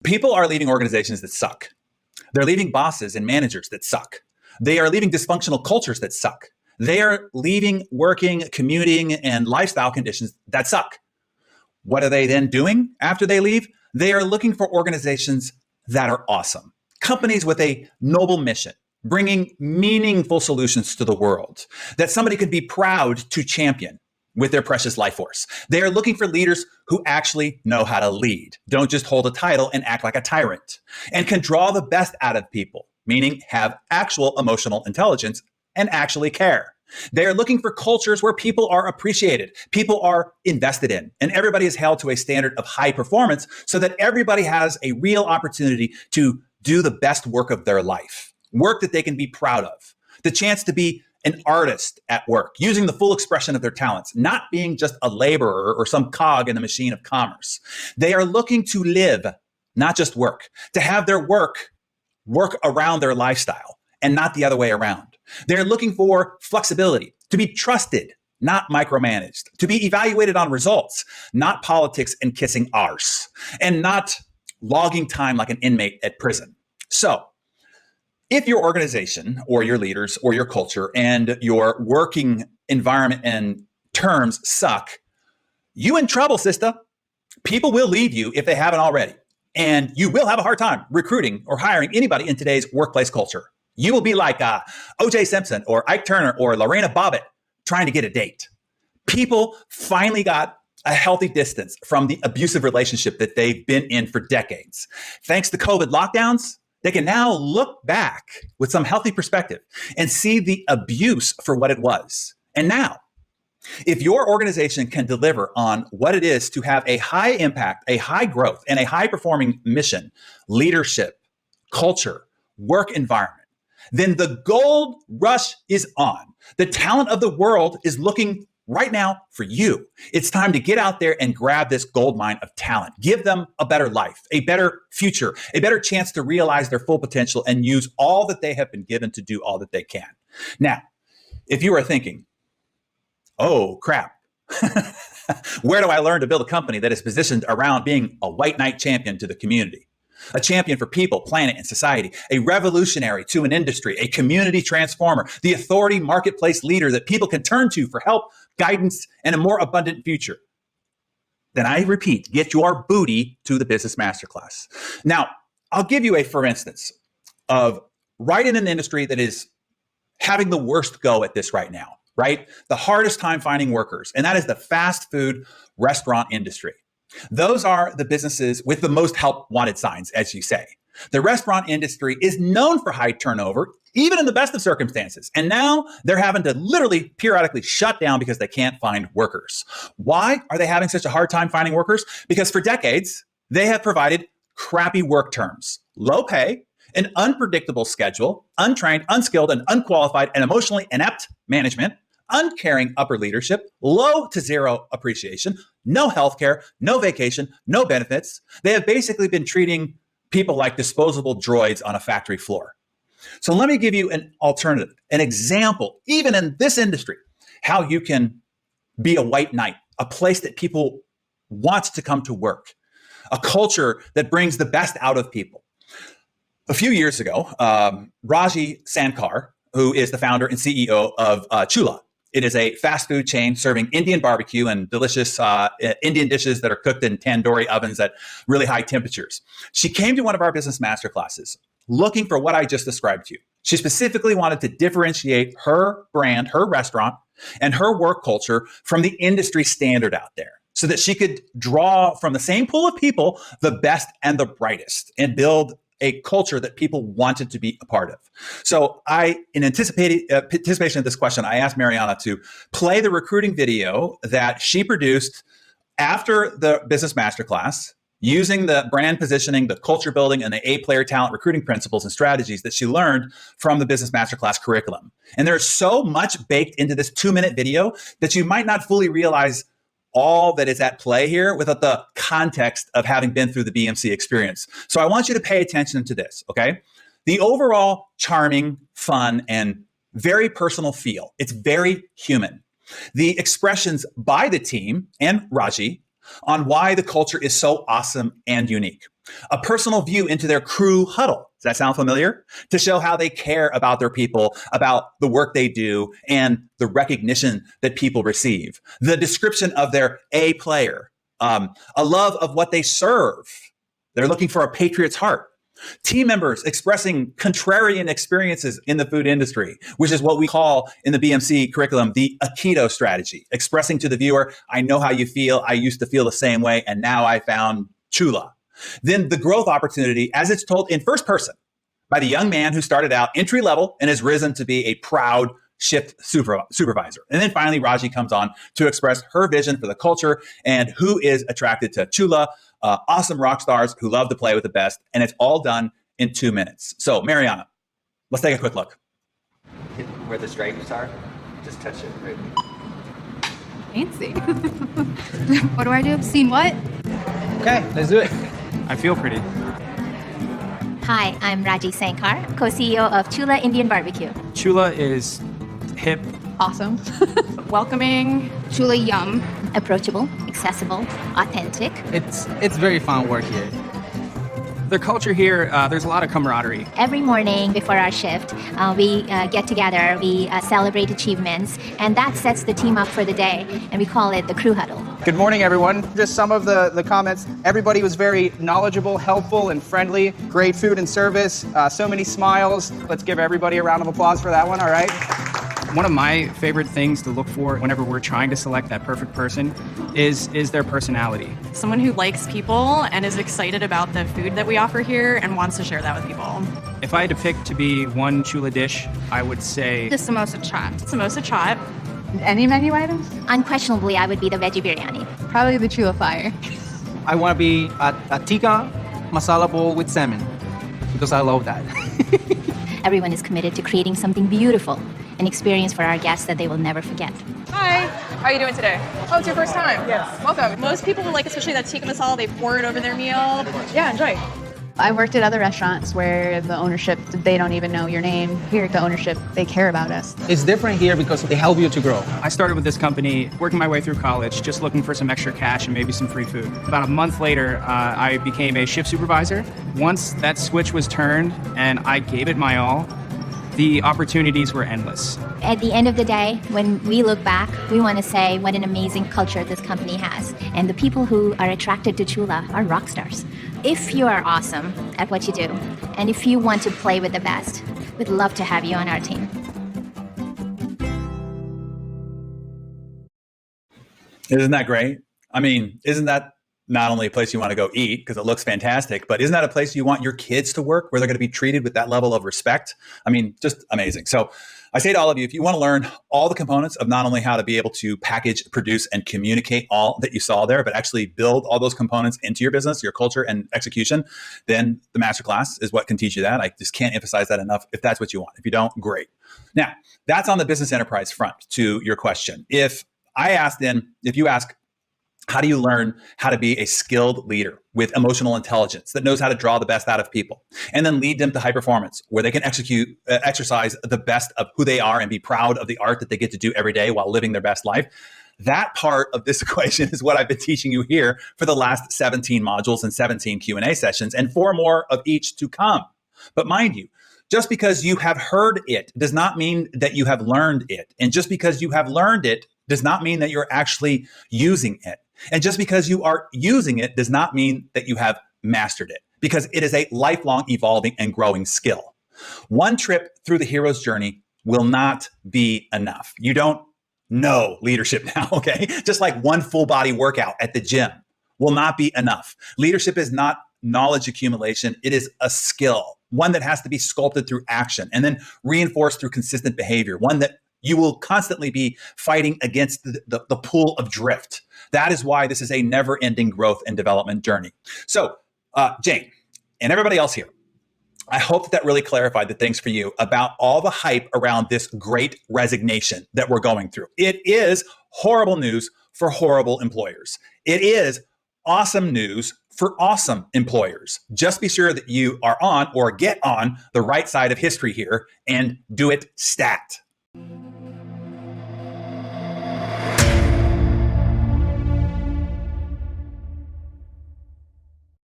People are leaving organizations that suck. They're leaving bosses and managers that suck. They are leaving dysfunctional cultures that suck. They are leaving working, commuting, and lifestyle conditions that suck. What are they then doing after they leave? They are looking for organizations that are awesome. Companies with a noble mission, bringing meaningful solutions to the world that somebody could be proud to champion with their precious life force. They are looking for leaders who actually know how to lead, don't just hold a title and act like a tyrant, and can draw the best out of people, meaning have actual emotional intelligence and actually care. They are looking for cultures where people are appreciated, people are invested in, and everybody is held to a standard of high performance so that everybody has a real opportunity to do the best work of their life, work that they can be proud of, the chance to be an artist at work, using the full expression of their talents, not being just a laborer or some cog in the machine of commerce. They are looking to live, not just work, to have their work around their lifestyle and not the other way around. They're looking for flexibility, to be trusted, not micromanaged, to be evaluated on results, not politics and kissing arse, and not logging time like an inmate at prison. So, if your organization or your leaders or your culture and your working environment and terms suck, you in trouble, sister. People will leave you if they haven't already. And you will have a hard time recruiting or hiring anybody in today's workplace culture. You will be like O.J. Simpson or Ike Turner or Lorena Bobbitt trying to get a date. People finally got a healthy distance from the abusive relationship that they've been in for decades. Thanks to COVID lockdowns, they can now look back with some healthy perspective and see the abuse for what it was. And now, if your organization can deliver on what it is to have a high impact, a high growth, and a high performing mission, leadership, culture, work environment, then the gold rush is on. The talent of the world is looking right now for you. It's time to get out there and grab this gold mine of talent. Give them a better life, a better future, a better chance to realize their full potential and use all that they have been given to do all that they can. Now, if you are thinking, oh, crap, where do I learn to build a company that is positioned around being a white knight champion to the community? A champion for people, planet, and society, a revolutionary to an industry, a community transformer, the authority marketplace leader that people can turn to for help, guidance, and a more abundant future. Then I repeat, get your booty to the Business Masterclass. Now, I'll give you a for instance of right in an industry that is having the worst go at this right now, right? The hardest time finding workers, and that is the fast food restaurant industry. Those are the businesses with the most help wanted signs, as you say. The restaurant industry is known for high turnover, even in the best of circumstances. And now they're having to literally periodically shut down because they can't find workers. Why are they having such a hard time finding workers? Because for decades, they have provided crappy work terms, low pay, an unpredictable schedule, untrained, unskilled, and unqualified, and emotionally inept management, uncaring upper leadership, low to zero appreciation, no healthcare, no vacation, no benefits. They have basically been treating people like disposable droids on a factory floor. So let me give you an alternative, an example, even in this industry, how you can be a white knight, a place that people want to come to work, a culture that brings the best out of people. A few years ago, Raji Sankar, who is the founder and CEO of Chula, it is a fast food chain serving Indian barbecue and delicious Indian dishes that are cooked in tandoori ovens at really high temperatures. She came to one of our business masterclasses looking for what I just described to you. She specifically wanted to differentiate her brand, her restaurant, and her work culture from the industry standard out there so that she could draw from the same pool of people the best and the brightest and build a culture that people wanted to be a part of. So in anticipation of this question, I asked Mariana to play the recruiting video that she produced after the business masterclass using the brand positioning, the culture building, and the A-player talent recruiting principles and strategies that she learned from the business masterclass curriculum. And there's so much baked into this 2-minute video that you might not fully realize all that is at play here without the context of having been through the BMC experience. So I want you to pay attention to this, okay? The overall charming, fun, and very personal feel. It's very human. The expressions by the team and Raji on why the culture is so awesome and unique. A personal view into their crew huddle. Does that sound familiar? To show how they care about their people, about the work they do, and the recognition that people receive. The description of their A player, a love of what they serve. They're looking for a patriot's heart. Team members expressing contrarian experiences in the food industry, which is what we call in the BMC curriculum, the Aikido strategy, expressing to the viewer, I know how you feel. I used to feel the same way, and now I found Chula. Then the growth opportunity, as it's told in first person by the young man who started out entry level and has risen to be a proud shift supervisor. And then finally, Raji comes on to express her vision for the culture and who is attracted to Chula, awesome rock stars who love to play with the best. And it's all done in 2 minutes. So Mariana, let's take a quick look. Hit where the stripes are, just touch it right. Fancy. What do I do? Scene what? Okay, let's do it. I feel pretty. Hi, I'm Raji Sankar, co-CEO of Chula Indian Barbecue. Chula is hip. Awesome. Welcoming. Chula yum. Approachable, accessible, authentic. It's very fun work here. The culture here, there's a lot of camaraderie. Every morning before our shift, we get together, we celebrate achievements, and that sets the team up for the day, and we call it the crew huddle. Good morning, everyone. Just some of the comments. Everybody was very knowledgeable, helpful, and friendly. Great food and service. So many smiles. Let's give everybody a round of applause for that one, all right? One of my favorite things to look for whenever we're trying to select that perfect person is their personality. Someone who likes people and is excited about the food that we offer here and wants to share that with people. If I had to pick to be one Chula dish, I would say The samosa chaat. Samosa chaat. Any menu items? Unquestionably, I would be the veggie biryani. Probably the chula fire. I want to be a tikka masala bowl with salmon because I love that. Everyone is committed to creating something beautiful, an experience for our guests that they will never forget. Hi, how are you doing today? Oh, it's your first time? Yes. Welcome. Most people like, especially that tikka masala, they pour it over their meal. Yeah, enjoy. I worked at other restaurants where the ownership, they don't even know your name. Here, the ownership, they care about us. It's different here because they help you to grow. I started with this company, working my way through college, just looking for some extra cash and maybe some free food. About a month later, I became a shift supervisor. Once that switch was turned and I gave it my all, the opportunities were endless. At the end of the day, when we look back, we want to say what an amazing culture this company has. And the people who are attracted to Chula are rock stars. If you are awesome at what you do, and if you want to play with the best, we'd love to have you on our team. Isn't that great? I mean, isn't that not only a place you want to go eat because it looks fantastic, but isn't that a place you want your kids to work where they're going to be treated with that level of respect? I mean, just amazing. So I say to all of you, if you want to learn all the components of not only how to be able to package, produce, and communicate all that you saw there, but actually build all those components into your business, your culture, and execution, then the masterclass is what can teach you that. I just can't emphasize that enough if that's what you want. If you don't, great. Now, that's on the business enterprise front to your question. If you ask, how do you learn how to be a skilled leader with emotional intelligence that knows how to draw the best out of people and then lead them to high performance where they can exercise the best of who they are and be proud of the art that they get to do every day while living their best life? That part of this equation is what I've been teaching you here for the last 17 modules and 17 Q&A sessions and 4 more of each to come. But mind you, just because you have heard it does not mean that you have learned it. And just because you have learned it does not mean that you're actually using it. And just because you are using it does not mean that you have mastered it, because it is a lifelong evolving and growing skill. One trip through the hero's journey will not be enough. You don't know leadership now, okay? Just like one full body workout at the gym will not be enough. Leadership is not knowledge accumulation. It is a skill, one that has to be sculpted through action and then reinforced through consistent behavior, one that you will constantly be fighting against the pool of drift. That is why this is a never-ending growth and development journey. So, Jane, and everybody else here, I hope that really clarified the things for you about all the hype around this great resignation that we're going through. It is horrible news for horrible employers. It is awesome news for awesome employers. Just be sure that you are on or get on the right side of history here and do it stat.